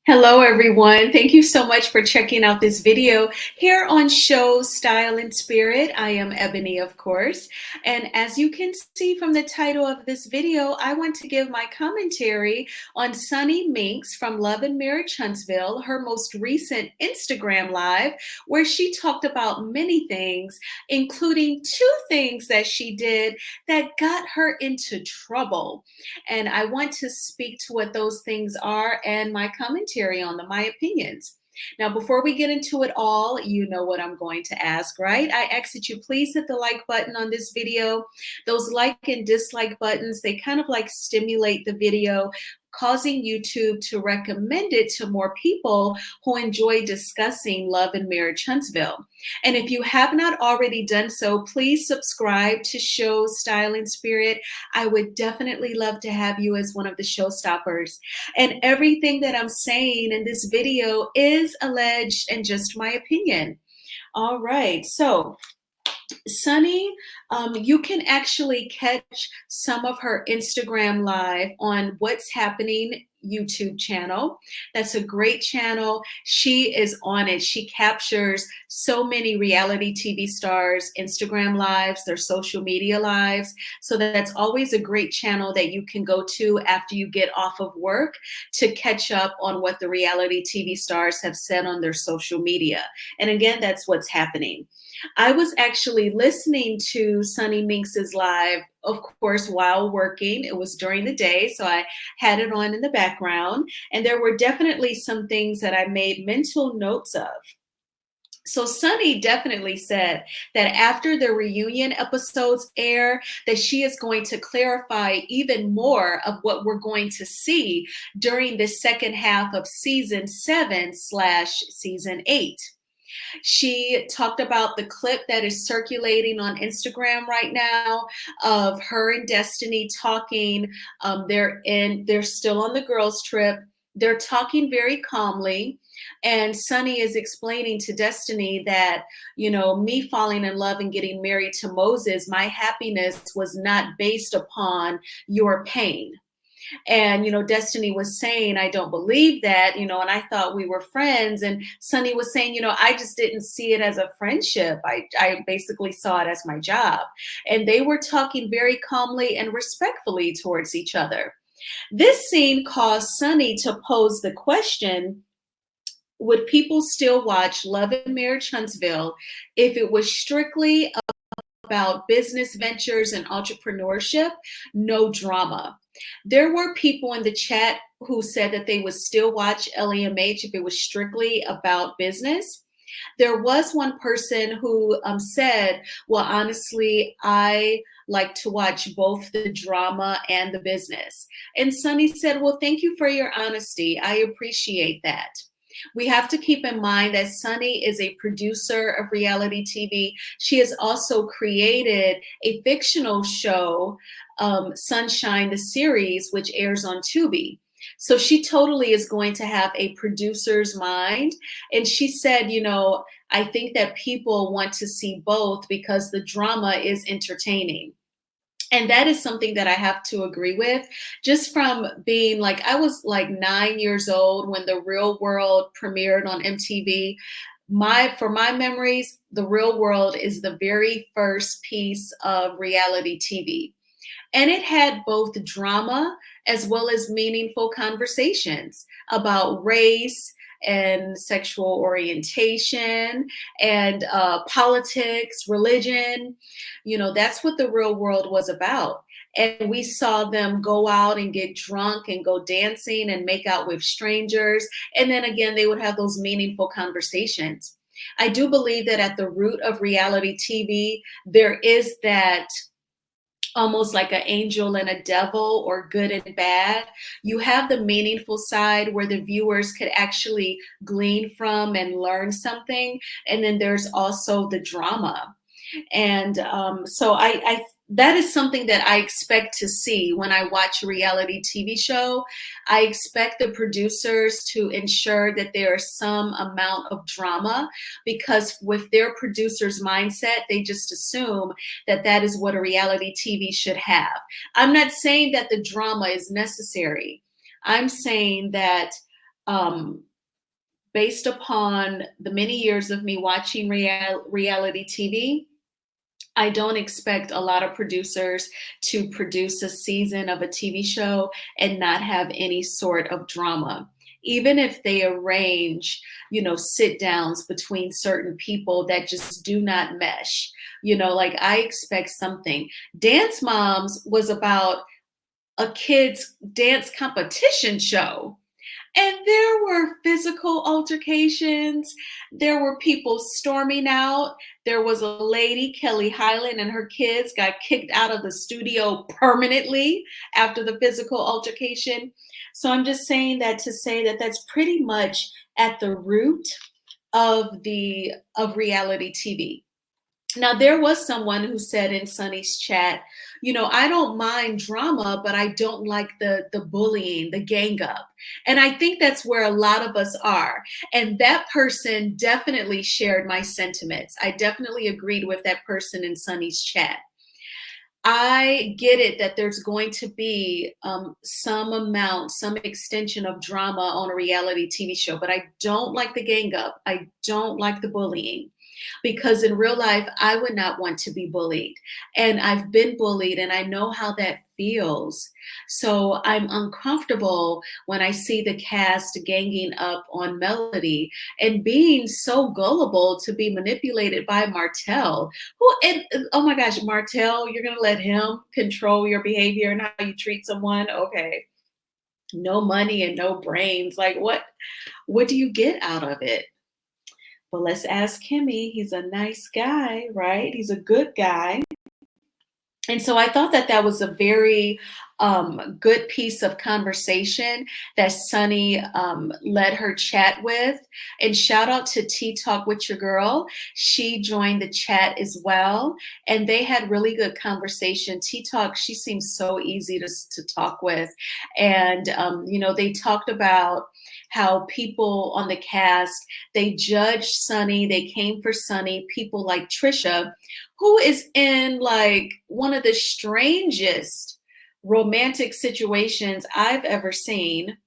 Hello, everyone. Thank you so much for checking out this video here on Show Style and Spirit. I am Ebony, of course. And as you can see from the title of this video, I want to give my commentary on Sunni Minx from Love and Marriage Huntsville, her most recent Instagram Live, where she talked about many things, including two things that she did that got her into trouble. And I want to speak to what those things are and my commentary on them, my opinions. Now, before we get into it all, you know what I'm going to ask, right? I ask that you please hit the like button on this video. Those like and dislike buttons, they kind of like stimulate the video, causing YouTube to recommend it to more people who enjoy discussing Love and Marriage Huntsville. And if you have not already done so, please subscribe to Show Style and Spirit. I would definitely love to have you as one of the showstoppers. And everything that I'm saying in this video is alleged and just my opinion. All right, so Sunny, you can actually catch some of her Instagram Live on What's Happening YouTube channel. That's a great channel. She is on it. She captures so many reality TV stars, Instagram lives, their social media lives. So that's always a great channel that you can go to after you get off of work to catch up on what the reality TV stars have said on their social media. And again, that's What's Happening. I was actually listening to Sunni Minx's live, of course, while working. It was during the day, so I had it on in the background. And there were definitely some things that I made mental notes of. So Sunny definitely said that after the reunion episodes air, that she is going to clarify even more of what we're going to see during the second half of season 7/season 8. She talked about the clip that is circulating on Instagram right now of her and Destiny talking. They're still on the girls' trip. They're talking very calmly. And Sunny is explaining to Destiny that, me falling in love and getting married to Moses, my happiness was not based upon your pain. And, Destiny was saying, I don't believe that, and I thought we were friends. And Sunny was saying, I just didn't see it as a friendship. I basically saw it as my job. And they were talking very calmly and respectfully towards each other. This scene caused Sunny to pose the question, would people still watch Love and Marriage Huntsville if it was strictly about business ventures and entrepreneurship, no drama? There were people in the chat who said that they would still watch LEMH if it was strictly about business. There was one person who said, well, honestly, I like to watch both the drama and the business. And Sunny said, well, thank you for your honesty. I appreciate that. We have to keep in mind that Sunny is a producer of reality TV. She has also created a fictional show, Sunshine, the series, which airs on Tubi. So she totally is going to have a producer's mind. And she said, I think that people want to see both because the drama is entertaining. And that is something that I have to agree with, just from being I was like 9 years old when The Real World premiered on MTV. For my memories, The Real World is the very first piece of reality TV. And it had both drama as well as meaningful conversations about race and sexual orientation and politics, religion. That's what The Real World was about. And we saw them go out and get drunk and go dancing and make out with strangers. And then again, they would have those meaningful conversations. I do believe that at the root of reality TV, there is that almost like an angel and a devil, or good and bad. You have the meaningful side where the viewers could actually glean from and learn something. And then there's also the drama. And so that is something that I expect to see when I watch a reality TV show. I expect the producers to ensure that there is some amount of drama, because with their producer's mindset, they just assume that that is what a reality TV should have. I'm not saying that the drama is necessary. I'm saying that um, based upon the many years of me watching reality TV, I don't expect a lot of producers to produce a season of a TV show and not have any sort of drama. Even if they arrange, sit downs between certain people that just do not mesh, like I expect something. Dance Moms was about a kids' dance competition show. And there were physical altercations. There were people storming out. There was a lady, Kelly Highland, and her kids got kicked out of the studio permanently after the physical altercation. So I'm just saying that to say that that's pretty much at the root of reality TV. Now, there was someone who said in Sunny's chat, I don't mind drama, but I don't like the bullying, the gang up. And I think that's where a lot of us are. And that person definitely shared my sentiments. I definitely agreed with that person in Sunny's chat. I get it that there's going to be some extension of drama on a reality TV show, but I don't like the gang up. I don't like the bullying because in real life, I would not want to be bullied. And I've been bullied and I know how that feels. So I'm uncomfortable when I see the cast ganging up on Melody and being so gullible to be manipulated by Martell. Oh my gosh, Martell, you're going to let him control your behavior and how you treat someone? Okay. No money and no brains. Like what do you get out of it? Well, let's ask Kimmy. He's a nice guy, right? He's a good guy. And so I thought that that was a very good piece of conversation that Sunny led her chat with. And shout out to Tea Talk with Your Girl. She joined the chat as well. And they had really good conversation. Tea Talk, she seems so easy to talk with. And, they talked about how people on the cast, they judged Sunny, they came for Sunny, people like Trisha, who is in like one of the strangest romantic situations I've ever seen.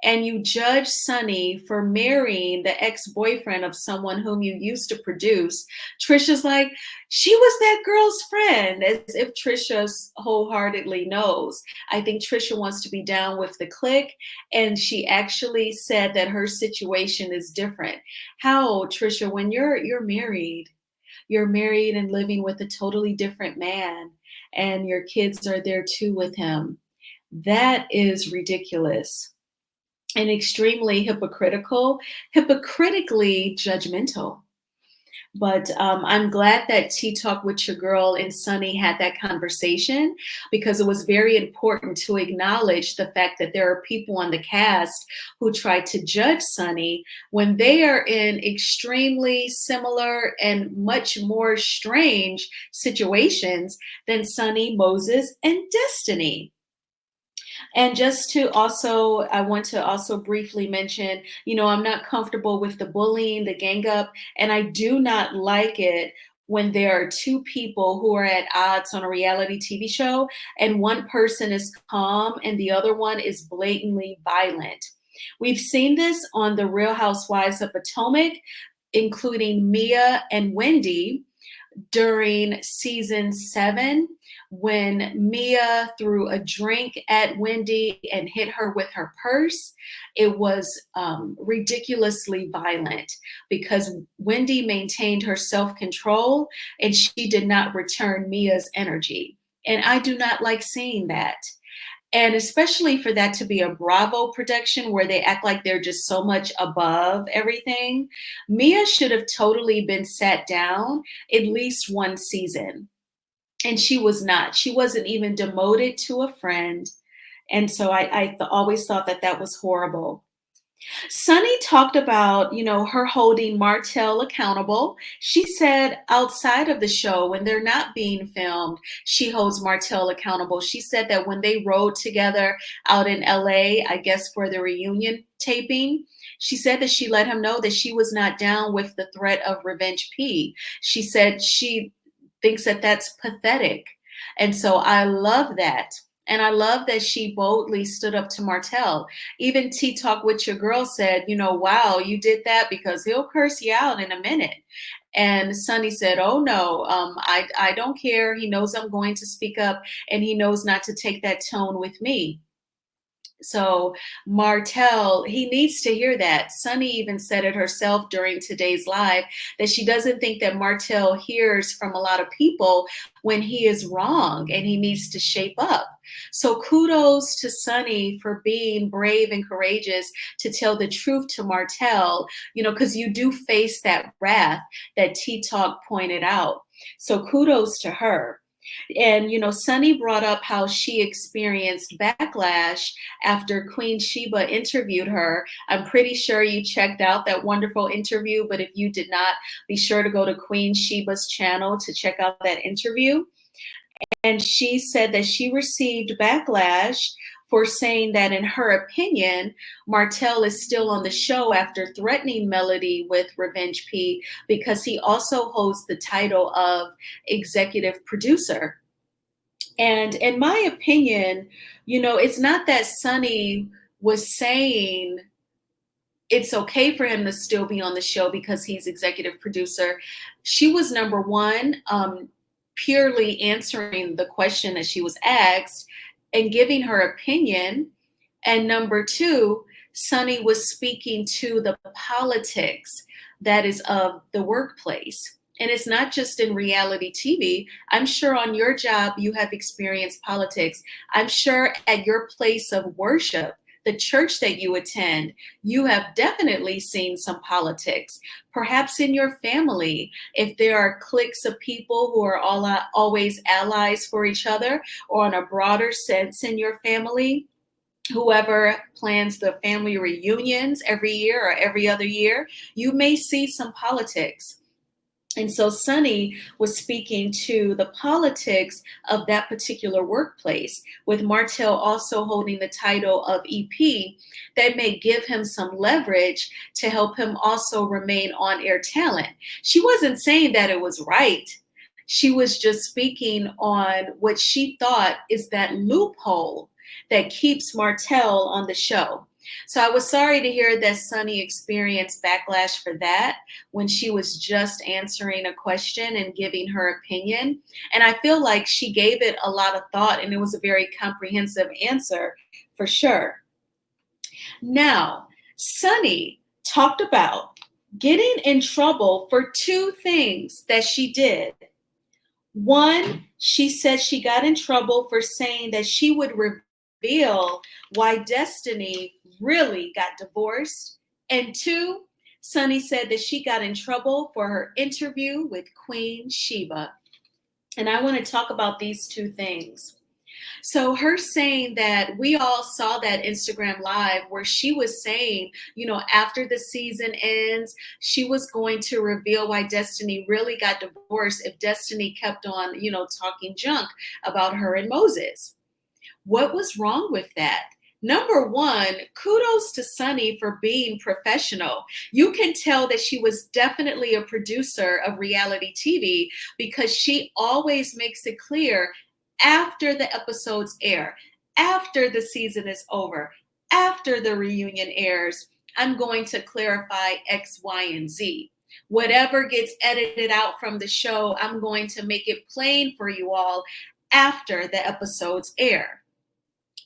And you judge Sunny for marrying the ex-boyfriend of someone whom you used to produce. Trisha's like, she was that girl's friend, as if Trisha wholeheartedly knows. I think Trisha wants to be down with the clique, and she actually said that her situation is different. How, Trisha, when you're married, you're married and living with a totally different man, and your kids are there too with him. That is ridiculous and extremely hypocritically judgmental. But I'm glad that Tea Talk with Your Girl and Sunny had that conversation because it was very important to acknowledge the fact that there are people on the cast who try to judge Sunny when they are in extremely similar and much more strange situations than Sunny, Moses, and Destiny. And I want to also briefly mention, I'm not comfortable with the bullying, the gang up, and I do not like it when there are two people who are at odds on a reality TV show and one person is calm and the other one is blatantly violent. We've seen this on The Real Housewives of Potomac, including Mia and Wendy during season 7 when Mia threw a drink at Wendy and hit her with her purse. It was ridiculously violent because Wendy maintained her self-control and she did not return Mia's energy. And I do not like seeing that. And especially for that to be a Bravo production where they act like they're just so much above everything. Mia should have totally been sat down at least one season. And she was not. She wasn't even demoted to a friend. And so I always thought that that was horrible. Sunny talked about, her holding Martell accountable. She said outside of the show, when they're not being filmed, she holds Martell accountable. She said that when they rode together out in LA, I guess for the reunion taping, she said that she let him know that she was not down with the threat of Revenge P. She said she thinks that that's pathetic. And so I love that. And I love that she boldly stood up to Martell. Even Tea Talk with Your Girl said, wow, you did that because he'll curse you out in a minute. And Sunny said, oh no, I don't care. He knows I'm going to speak up, and he knows not to take that tone with me. So Martell, he needs to hear that. Sunny even said it herself during today's live that she doesn't think that Martell hears from a lot of people when he is wrong and he needs to shape up. So kudos to Sunny for being brave and courageous to tell the truth to Martell, because you do face that wrath that T Talk pointed out. So kudos to her. And, Sunny brought up how she experienced backlash after Queen Shiba interviewed her. I'm pretty sure you checked out that wonderful interview, but if you did not, be sure to go to Queen Shiba's channel to check out that interview. And she said that she received backlash for saying that, in her opinion, Martell is still on the show after threatening Melody with Revenge P because he also holds the title of executive producer. And in my opinion, it's not that Sunny was saying it's okay for him to still be on the show because he's executive producer. She was, number one, purely answering the question that she was asked and giving her opinion. And number two, Sunny was speaking to the politics that is of the workplace. And it's not just in reality TV. I'm sure on your job, you have experienced politics. I'm sure at your place of worship, the church that you attend, you have definitely seen some politics. Perhaps in your family, if there are cliques of people who are always allies for each other, or on a broader sense in your family, whoever plans the family reunions every year or every other year, you may see some politics. And so Sunny was speaking to the politics of that particular workplace, with Martell also holding the title of EP that may give him some leverage to help him also remain on-air talent. She wasn't saying that it was right. She was just speaking on what she thought is that loophole that keeps Martell on the show. So I was sorry to hear that Sunny experienced backlash for that when she was just answering a question and giving her opinion. And I feel like she gave it a lot of thought, and it was a very comprehensive answer for sure. Now, Sunny talked about getting in trouble for two things that she did. One, she said she got in trouble for saying that she would reveal why Destiny really got divorced. And two, Sunny said that she got in trouble for her interview with Queen Shiba. And I want to talk about these two things. So her saying that, we all saw that Instagram live where she was saying, after the season ends, she was going to reveal why Destiny really got divorced if Destiny kept on, talking junk about her and Moses. What was wrong with that? Number one, kudos to Sunny for being professional. You can tell that she was definitely a producer of reality TV because she always makes it clear after the episodes air, after the season is over, after the reunion airs, I'm going to clarify X, Y, and Z. Whatever gets edited out from the show, I'm going to make it plain for you all after the episodes air.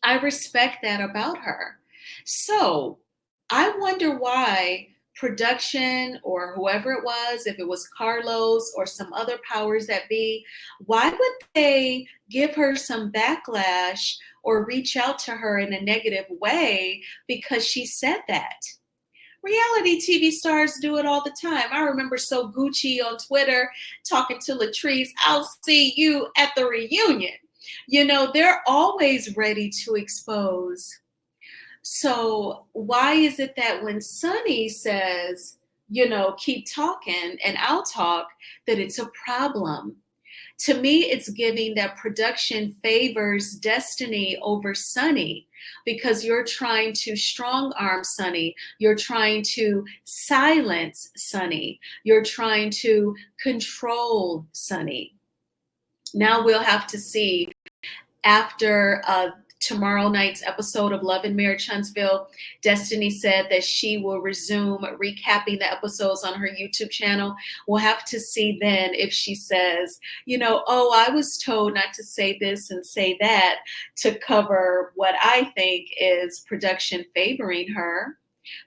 I respect that about her. So I wonder why production, or whoever it was, if it was Carlos or some other powers that be, why would they give her some backlash or reach out to her in a negative way because she said that? Reality TV stars do it all the time. I remember So Gucci on Twitter talking to Latrice, I'll see you at the reunion. They're always ready to expose. So why is it that when Sunny says, keep talking and I'll talk, that it's a problem? To me, it's giving that production favors Destiny over Sunny because you're trying to strong arm Sunny. You're trying to silence Sunny. You're trying to control Sunny. Now we'll have to see after tomorrow night's episode of Love and Marriage Huntsville, Destiny said that she will resume recapping the episodes on her YouTube channel. We'll have to see then if she says, oh, I was told not to say this and say that to cover what I think is production favoring her.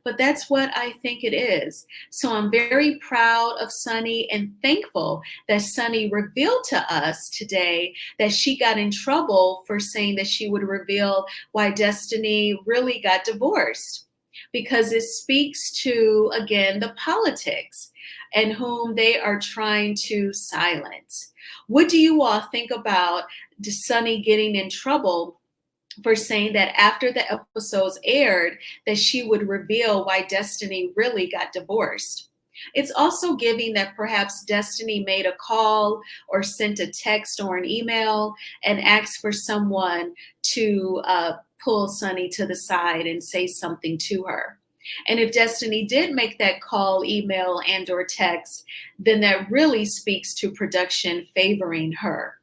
But that's what I think it is. So I'm very proud of Sunni and thankful that Sunni revealed to us today that she got in trouble for saying that she would reveal why Destiny really got divorced. Because it speaks to, again, the politics and whom they are trying to silence. What do you all think about Sunni getting in trouble for saying that after the episodes aired that she would reveal why Destiny really got divorced? It's also giving that perhaps Destiny made a call or sent a text or an email and asked for someone to pull Sunni to the side and say something to her. And if Destiny did make that call, email, and or text, then that really speaks to production favoring her.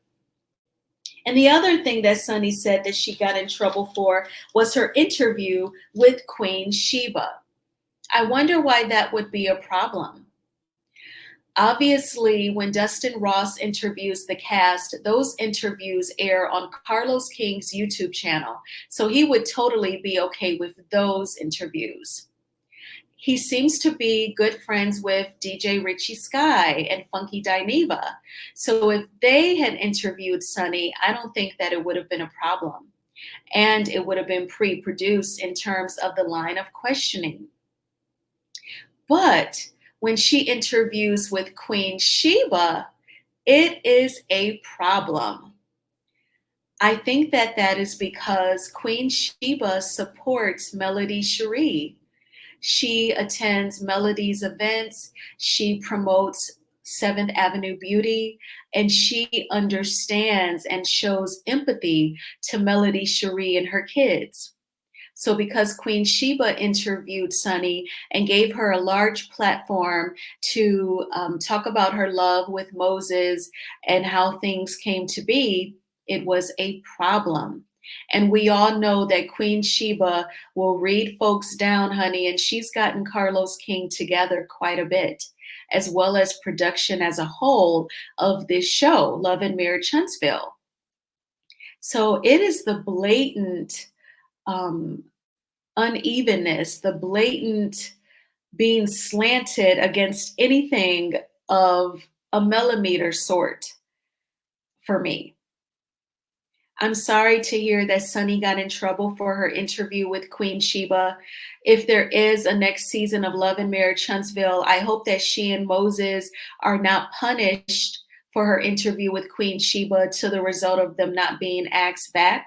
And the other thing that Sunni said that she got in trouble for was her interview with Queen Shiba. I wonder why that would be a problem. Obviously, when Dustin Ross interviews the cast, those interviews air on Carlos King's YouTube channel. So he would totally be okay with those interviews. He seems to be good friends with DJ Richie Sky and Funky Dineva. So if they had interviewed Sunni, I don't think that it would have been a problem. And it would have been pre-produced in terms of the line of questioning. But when she interviews with Queen Shiba, it is a problem. I think that that is because Queen Shiba supports Melody Cherie. She attends Melody's events. She promotes 7th Avenue Beauty, and she understands and shows empathy to Melody Cherie and her kids. So because Queen Shiba interviewed Sunni and gave her a large platform to talk about her love with Moses and how things came to be, it was a problem. And we all know that Queen Shiba will read folks down, honey, and she's gotten Carlos King together quite a bit, as well as production as a whole of this show, Love and Marriage Huntsville. So it is the blatant unevenness, the blatant being slanted against anything of a millimeter sort for me. I'm sorry to hear that Sunni got in trouble for her interview with Queen Shiba. If there is a next season of Love and Marriage Huntsville, I hope that she and Moses are not punished for her interview with Queen Shiba to the result of them not being asked back.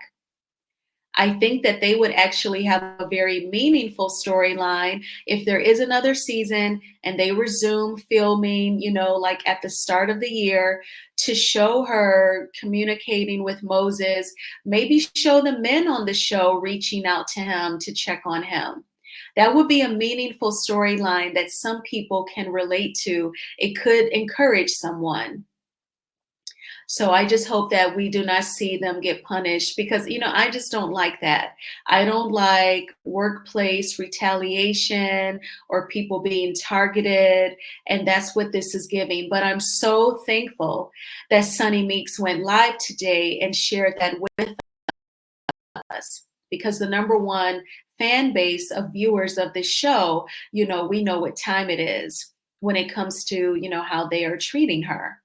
I think that they would actually have a very meaningful storyline if there is another season and they resume filming, like at the start of the year, to show her communicating with Moses, maybe show the men on the show reaching out to him to check on him. That would be a meaningful storyline that some people can relate to. It could encourage someone. So I just hope that we do not see them get punished because, I just don't like that. I don't like workplace retaliation or people being targeted. And that's what this is giving. But I'm so thankful that Sunni Minx went live today and shared that with us, because the #1 fan base of viewers of this show, we know what time it is when it comes to, how they are treating her.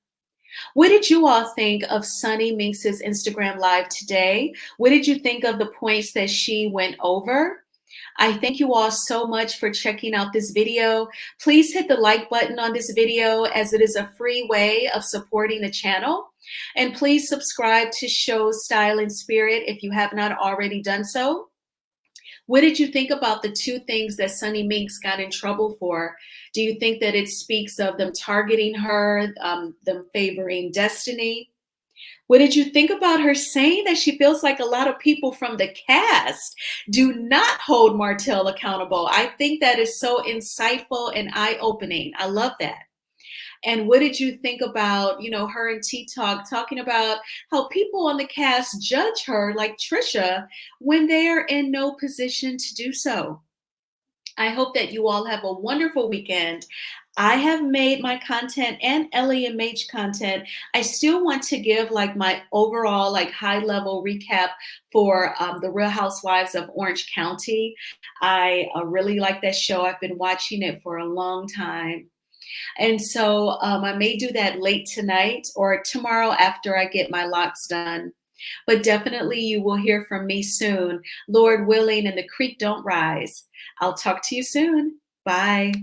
What did you all think of Sunni Minx's Instagram Live today? What did you think of the points that she went over? I thank you all so much for checking out this video. Please hit the like button on this video as it is a free way of supporting the channel. And please subscribe to Show Style and Spirit if you have not already done so. What did you think about the 2 things that Sunni Minx got in trouble for? Do you think that it speaks of them targeting her, them favoring Destiny? What did you think about her saying that she feels like a lot of people from the cast do not hold Martell accountable? I think that is so insightful and eye-opening. I love that. And what did you think about, her and T Talk talking about how people on the cast judge her like Trisha when they are in no position to do so? I hope that you all have a wonderful weekend. I have made my content and LEMH content. I still want to give like my overall like high level recap for the Real Housewives of Orange County. I really like that show. I've been watching it for a long time. And so I may do that late tonight or tomorrow after I get my locks done. But definitely you will hear from me soon, Lord willing, and the creek don't rise. I'll talk to you soon. Bye.